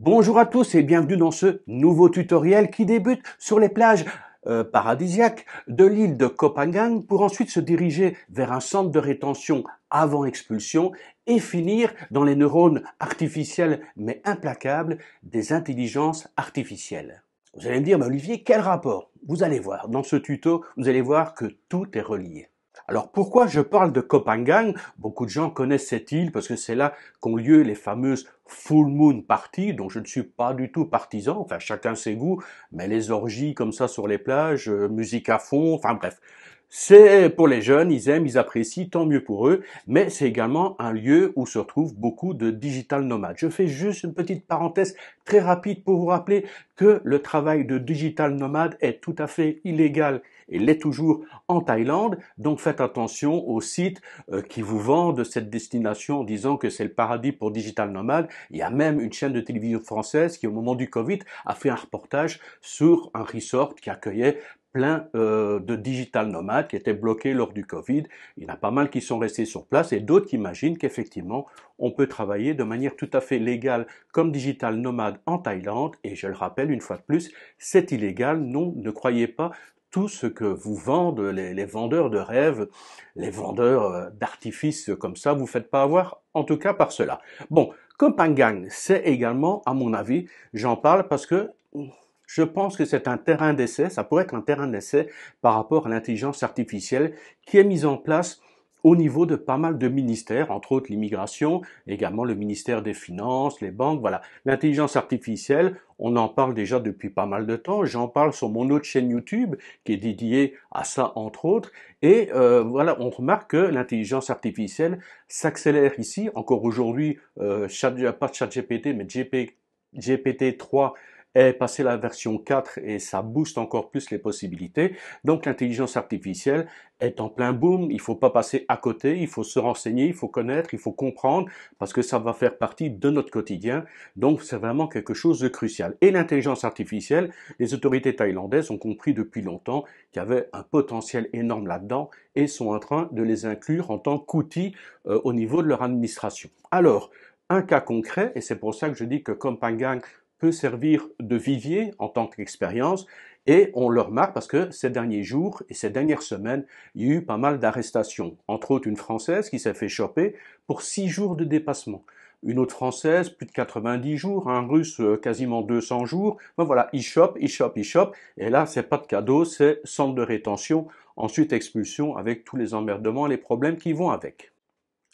Bonjour à tous et bienvenue dans ce nouveau tutoriel qui débute sur les plages paradisiaques de l'île de Koh Phangan pour ensuite se diriger vers un centre de rétention avant expulsion et finir dans les neurones artificiels mais implacables des intelligences artificielles. Vous allez me dire, mais Olivier, quel rapport? Vous allez voir, dans ce tuto, vous allez voir que tout est relié. Alors pourquoi je parle de Koh Phangan? Beaucoup de gens connaissent cette île parce que c'est là qu'ont lieu les fameuses Full Moon Parties, dont je ne suis pas du tout partisan, enfin chacun ses goûts, mais les orgies comme ça sur les plages, musique à fond, enfin bref. C'est pour les jeunes, ils aiment, ils apprécient, tant mieux pour eux, mais c'est également un lieu où se retrouvent beaucoup de digital nomades. Je fais juste une petite parenthèse très rapide pour vous rappeler que le travail de digital nomade est tout à fait illégal et l'est toujours en Thaïlande, donc faites attention aux sites qui vous vendent cette destination en disant que c'est le paradis pour digital nomade. Il y a même une chaîne de télévision française qui au moment du Covid a fait un reportage sur un resort qui accueillait plein de digital nomades qui étaient bloqués lors du Covid. Il y en a pas mal qui sont restés sur place et d'autres qui imaginent qu'effectivement, on peut travailler de manière tout à fait légale comme digital nomade en Thaïlande. Et je le rappelle une fois de plus, c'est illégal. Non, ne croyez pas tout ce que vous vendent les vendeurs de rêves, les vendeurs d'artifices comme ça. Vous faites pas avoir, en tout cas par cela. Bon, Koh Phangan, c'est également, à mon avis, j'en parle parce que je pense que c'est un terrain d'essai, ça pourrait être un terrain d'essai par rapport à l'intelligence artificielle qui est mise en place au niveau de pas mal de ministères, entre autres l'immigration, également le ministère des Finances, les banques, voilà. L'intelligence artificielle, on en parle déjà depuis pas mal de temps, j'en parle sur mon autre chaîne YouTube qui est dédiée à ça entre autres, et voilà, on remarque que l'intelligence artificielle s'accélère ici, encore aujourd'hui, pas ChatGPT, mais GPT-3 est passé la version 4 et ça booste encore plus les possibilités. Donc l'intelligence artificielle est en plein boom, il faut pas passer à côté, il faut se renseigner, il faut connaître, il faut comprendre parce que ça va faire partie de notre quotidien. Donc c'est vraiment quelque chose de crucial. Et l'intelligence artificielle, les autorités thaïlandaises ont compris depuis longtemps qu'il y avait un potentiel énorme là-dedans et sont en train de les inclure en tant qu'outils au niveau de leur administration. Alors, un cas concret, et c'est pour ça que je dis que Koh Phangan peut servir de vivier en tant qu'expérience et on le remarque parce que ces derniers jours et ces dernières semaines, il y a eu pas mal d'arrestations. Entre autres, une Française qui s'est fait choper pour 6 jours de dépassement. Une autre Française, plus de 90 jours, un Russe, quasiment 200 jours. Ben voilà, ils chopent. Et là, c'est pas de cadeau, c'est centre de rétention, ensuite expulsion avec tous les emmerdements, les problèmes qui vont avec.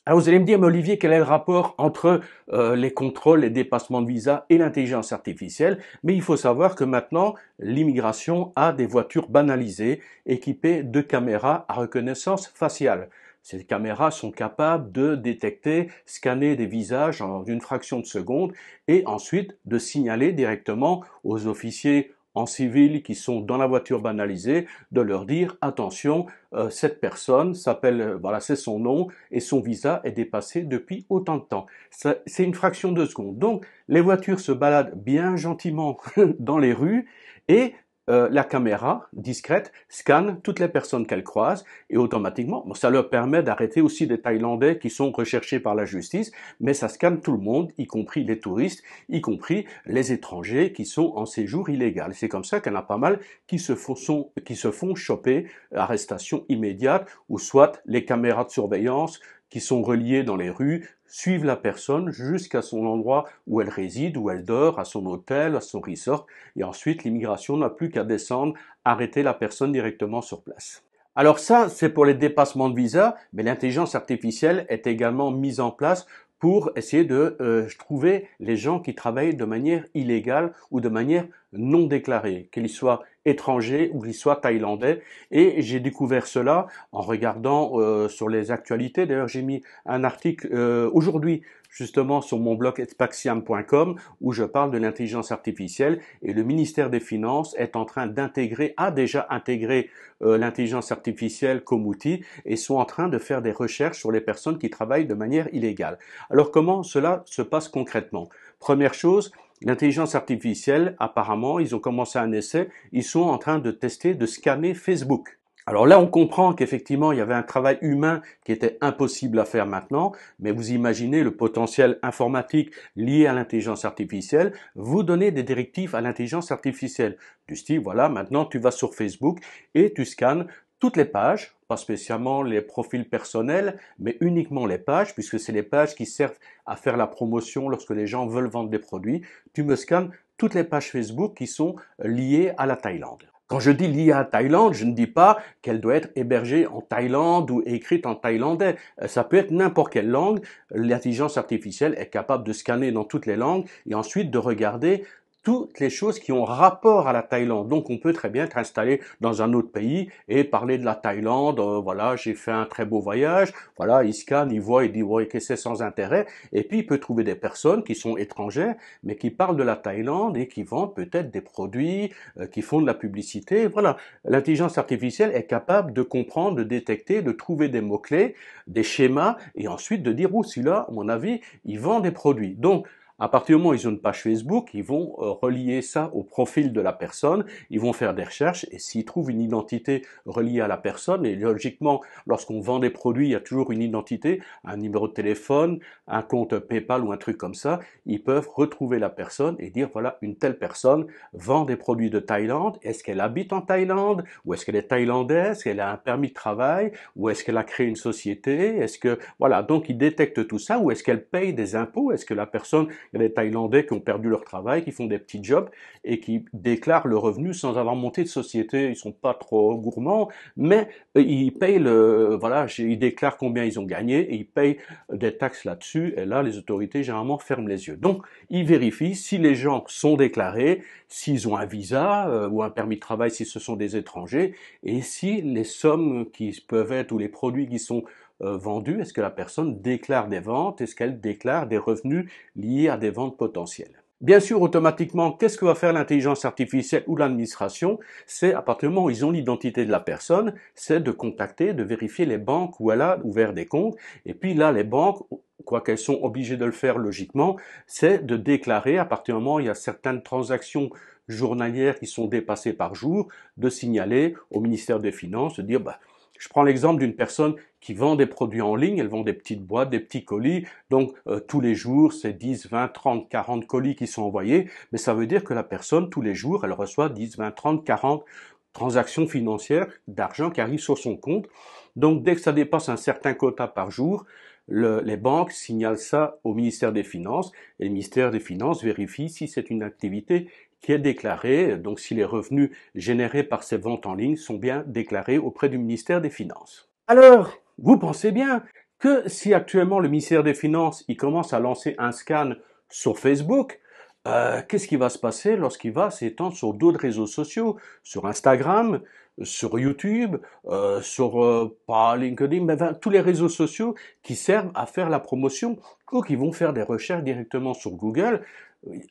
Alors vous allez me dire, mais Olivier, quel est le rapport entre les contrôles, les dépassements de visa et l'intelligence artificielle? Mais il faut savoir que maintenant, l'immigration a des voitures banalisées équipées de caméras à reconnaissance faciale. Ces caméras sont capables de détecter, scanner des visages en une fraction de seconde et ensuite de signaler directement aux officiers en civil qui sont dans la voiture banalisée, de leur dire attention, cette personne s'appelle, voilà, c'est son nom et son visa est dépassé depuis autant de temps. C'est une fraction de seconde. Donc les voitures se baladent bien gentiment dans les rues et la caméra discrète scanne toutes les personnes qu'elle croise et automatiquement, ça leur permet d'arrêter aussi des Thaïlandais qui sont recherchés par la justice, mais ça scanne tout le monde, y compris les touristes, y compris les étrangers qui sont en séjour illégal. C'est comme ça qu'il y en a pas mal qui se font choper, arrestation immédiate, ou soit les caméras de surveillance qui sont reliées dans les rues, suivent la personne jusqu'à son endroit où elle réside, où elle dort, à son hôtel, à son resort, et ensuite l'immigration n'a plus qu'à descendre, arrêter la personne directement sur place. Alors ça, c'est pour les dépassements de visa, mais l'intelligence artificielle est également mise en place pour essayer de trouver les gens qui travaillent de manière illégale ou de manière non déclarée, qu'ils soient étrangers ou qu'ils soient thaïlandais. Et j'ai découvert cela en regardant sur les actualités. D'ailleurs, j'ai mis un article aujourd'hui justement sur mon blog expaxiam.com où je parle de l'intelligence artificielle et le ministère des Finances est en train a déjà intégré l'intelligence artificielle comme outil et sont en train de faire des recherches sur les personnes qui travaillent de manière illégale. Alors comment cela se passe concrètement? Première chose, l'intelligence artificielle, apparemment, ils ont commencé un essai, ils sont en train de tester, de scanner Facebook. Alors là, on comprend qu'effectivement, il y avait un travail humain qui était impossible à faire maintenant, mais vous imaginez le potentiel informatique lié à l'intelligence artificielle, vous donnez des directives à l'intelligence artificielle, du style, voilà, maintenant tu vas sur Facebook et tu scannes toutes les pages, pas spécialement les profils personnels, mais uniquement les pages, puisque c'est les pages qui servent à faire la promotion lorsque les gens veulent vendre des produits. Tu me scannes toutes les pages Facebook qui sont liées à la Thaïlande. Quand je dis liée à Thaïlande, je ne dis pas qu'elle doit être hébergée en Thaïlande ou écrite en thaïlandais. Ça peut être n'importe quelle langue. L'intelligence artificielle est capable de scanner dans toutes les langues et ensuite de regarder toutes les choses qui ont rapport à la Thaïlande. Donc on peut très bien être installé dans un autre pays et parler de la Thaïlande. Voilà, j'ai fait un très beau voyage. Voilà, il scanne, il voit, il dit ouais, que c'est sans intérêt. Et puis il peut trouver des personnes qui sont étrangères, mais qui parlent de la Thaïlande et qui vendent peut-être des produits, qui font de la publicité. Voilà, l'intelligence artificielle est capable de comprendre, de détecter, de trouver des mots-clés, des schémas, et ensuite de dire, oh, celui-là, à mon avis, il vend des produits. Donc, à partir du moment où ils ont une page Facebook, ils vont relier ça au profil de la personne, ils vont faire des recherches et s'ils trouvent une identité reliée à la personne, et logiquement, lorsqu'on vend des produits, il y a toujours une identité, un numéro de téléphone, un compte PayPal ou un truc comme ça, ils peuvent retrouver la personne et dire, voilà, une telle personne vend des produits de Thaïlande, est-ce qu'elle habite en Thaïlande, ou est-ce qu'elle est thaïlandaise, est-ce qu'elle a un permis de travail, ou est-ce qu'elle a créé une société, est-ce que, voilà, donc ils détectent tout ça, ou est-ce qu'elle paye des impôts, est-ce que la personne, il y a des Thaïlandais qui ont perdu leur travail, qui font des petits jobs et qui déclarent le revenu sans avoir monté de société. Ils sont pas trop gourmands, mais ils payent voilà, ils déclarent combien ils ont gagné et ils payent des taxes là-dessus. Et là, les autorités généralement ferment les yeux. Donc, ils vérifient si les gens sont déclarés, s'ils ont un visa ou un permis de travail si ce sont des étrangers, et si les sommes qui peuvent être ou les produits qui sont vendus, est-ce que la personne déclare des ventes, est-ce qu'elle déclare des revenus liés à des ventes potentielles. Bien sûr, automatiquement, qu'est-ce que va faire l'intelligence artificielle ou l'administration? C'est, à partir du moment où ils ont l'identité de la personne, c'est de contacter, de vérifier les banques où elle a ouvert des comptes. Et puis là, les banques, quoiqu'elles sont obligées de le faire logiquement, c'est de déclarer, à partir du moment où il y a certaines transactions journalières qui sont dépassées par jour, de signaler au ministère des Finances, de dire, bah, je prends l'exemple d'une personne qui vend des produits en ligne, elle vend des petites boîtes, des petits colis, donc tous les jours c'est 10, 20, 30, 40 colis qui sont envoyés, mais ça veut dire que la personne, tous les jours, elle reçoit 10, 20, 30, 40 transactions financières d'argent qui arrivent sur son compte. Donc dès que ça dépasse un certain quota par jour, les banques signalent ça au ministère des Finances et le ministère des Finances vérifie si c'est une activité qui est déclarée, donc si les revenus générés par ces ventes en ligne sont bien déclarés auprès du ministère des Finances. Alors, vous pensez bien que si actuellement le ministère des Finances il commence à lancer un scan sur Facebook, qu'est-ce qui va se passer lorsqu'il va s'étendre sur d'autres réseaux sociaux, sur Instagram, sur YouTube, pas LinkedIn, mais tous les réseaux sociaux qui servent à faire la promotion ou qui vont faire des recherches directement sur Google.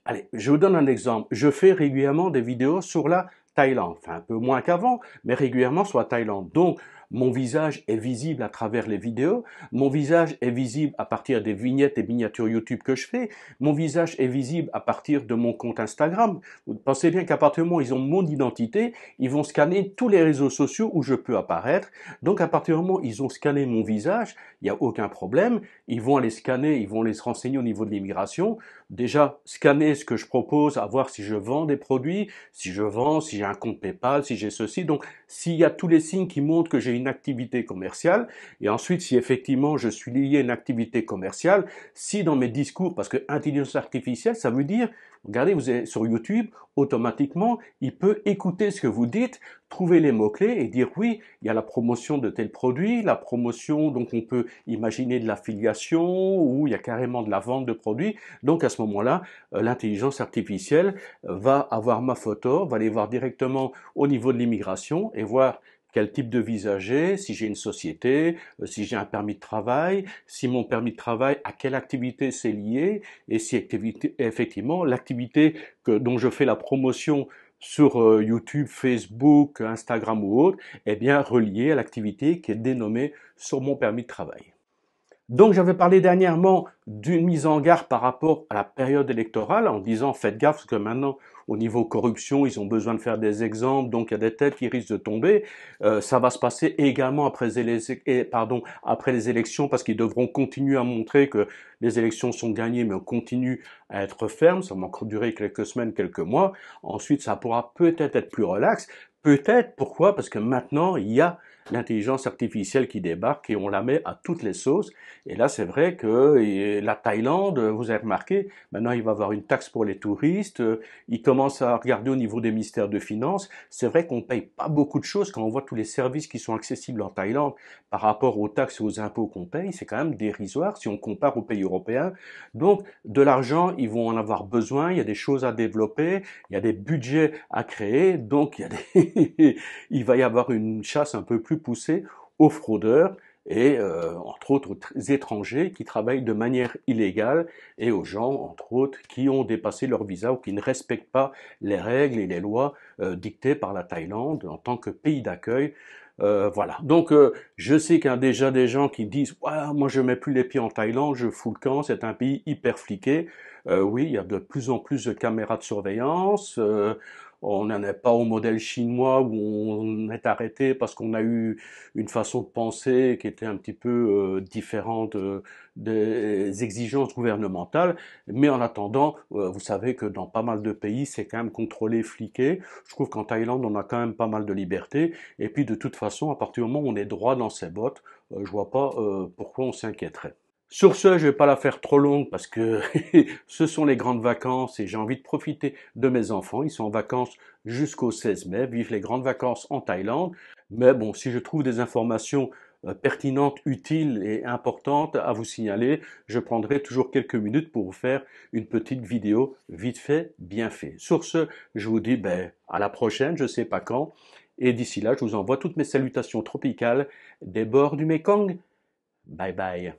Allez, je vous donne un exemple. Je fais régulièrement des vidéos sur la Thaïlande, enfin un peu moins qu'avant, mais régulièrement sur la Thaïlande. Donc, mon visage est visible à travers les vidéos, mon visage est visible à partir des vignettes et miniatures YouTube que je fais, mon visage est visible à partir de mon compte Instagram. Vous pensez bien qu'à partir du moment où ils ont mon identité, ils vont scanner tous les réseaux sociaux où je peux apparaître. Donc à partir du moment où ils ont scanné mon visage, il n'y a aucun problème. Ils vont aller scanner, ils vont les renseigner au niveau de l'immigration. Déjà, scanner ce que je propose, à voir si je vends des produits, si je vends, si j'ai un compte PayPal, si j'ai ceci. Donc, s'il y a tous les signes qui montrent que j'ai une activité commerciale, et ensuite, si effectivement je suis lié à une activité commerciale, si dans mes discours, parce que intelligence artificielle, ça veut dire, regardez, vous êtes sur YouTube, automatiquement, il peut écouter ce que vous dites, trouver les mots-clés et dire oui, il y a la promotion de tel produit, la promotion, donc on peut imaginer de l'affiliation ou il y a carrément de la vente de produits. Donc à ce moment-là, l'intelligence artificielle va avoir ma photo, va aller voir directement au niveau de l'immigration et voir quel type de visa j'ai, si j'ai une société, si j'ai un permis de travail, si mon permis de travail, à quelle activité c'est lié, et si effectivement l'activité dont je fais la promotion sur YouTube, Facebook, Instagram ou autre, est bien reliée à l'activité qui est dénommée sur mon permis de travail. Donc j'avais parlé dernièrement d'une mise en garde par rapport à la période électorale en disant faites gaffe parce que maintenant au niveau corruption ils ont besoin de faire des exemples donc il y a des têtes qui risquent de tomber. Ça va se passer également après les élections parce qu'ils devront continuer à montrer que les élections sont gagnées mais on continue à être ferme. Ça va encore durer quelques semaines, quelques mois. Ensuite ça pourra peut-être être plus relax. Peut-être, pourquoi? Parce que maintenant, il y a l'intelligence artificielle qui débarque et on la met à toutes les sauces. Et là, c'est vrai que la Thaïlande, vous avez remarqué, maintenant il va y avoir une taxe pour les touristes, ils commencent à regarder au niveau des ministères de Finances. C'est vrai qu'on paye pas beaucoup de choses quand on voit tous les services qui sont accessibles en Thaïlande par rapport aux taxes et aux impôts qu'on paye, c'est quand même dérisoire si on compare aux pays européens. Donc, de l'argent, ils vont en avoir besoin, il y a des choses à développer, il y a des budgets à créer, donc il va y avoir une chasse un peu plus poussée aux fraudeurs et entre autres aux étrangers qui travaillent de manière illégale et aux gens, entre autres, qui ont dépassé leur visa ou qui ne respectent pas les règles et les lois dictées par la Thaïlande en tant que pays d'accueil. Voilà. Donc, je sais qu'il y a déjà des gens qui disent ouais, moi je mets plus les pieds en Thaïlande, je fous le camp, c'est un pays hyper fliqué. Oui, il y a de plus en plus de caméras de surveillance. On n'en est pas au modèle chinois où on est arrêté parce qu'on a eu une façon de penser qui était un petit peu différente des exigences gouvernementales. Mais en attendant, vous savez que dans pas mal de pays, c'est quand même contrôlé, fliqué. Je trouve qu'en Thaïlande, on a quand même pas mal de liberté. Et puis de toute façon, à partir du moment où on est droit dans ses bottes, je vois pas pourquoi on s'inquiéterait. Sur ce, je vais pas la faire trop longue parce que ce sont les grandes vacances et j'ai envie de profiter de mes enfants. Ils sont en vacances jusqu'au 16 mai, vivent les grandes vacances en Thaïlande. Mais bon, si je trouve des informations pertinentes, utiles et importantes à vous signaler, je prendrai toujours quelques minutes pour vous faire une petite vidéo vite fait, bien fait. Sur ce, je vous dis à la prochaine, je sais pas quand. Et d'ici là, je vous envoie toutes mes salutations tropicales des bords du Mekong. Bye bye.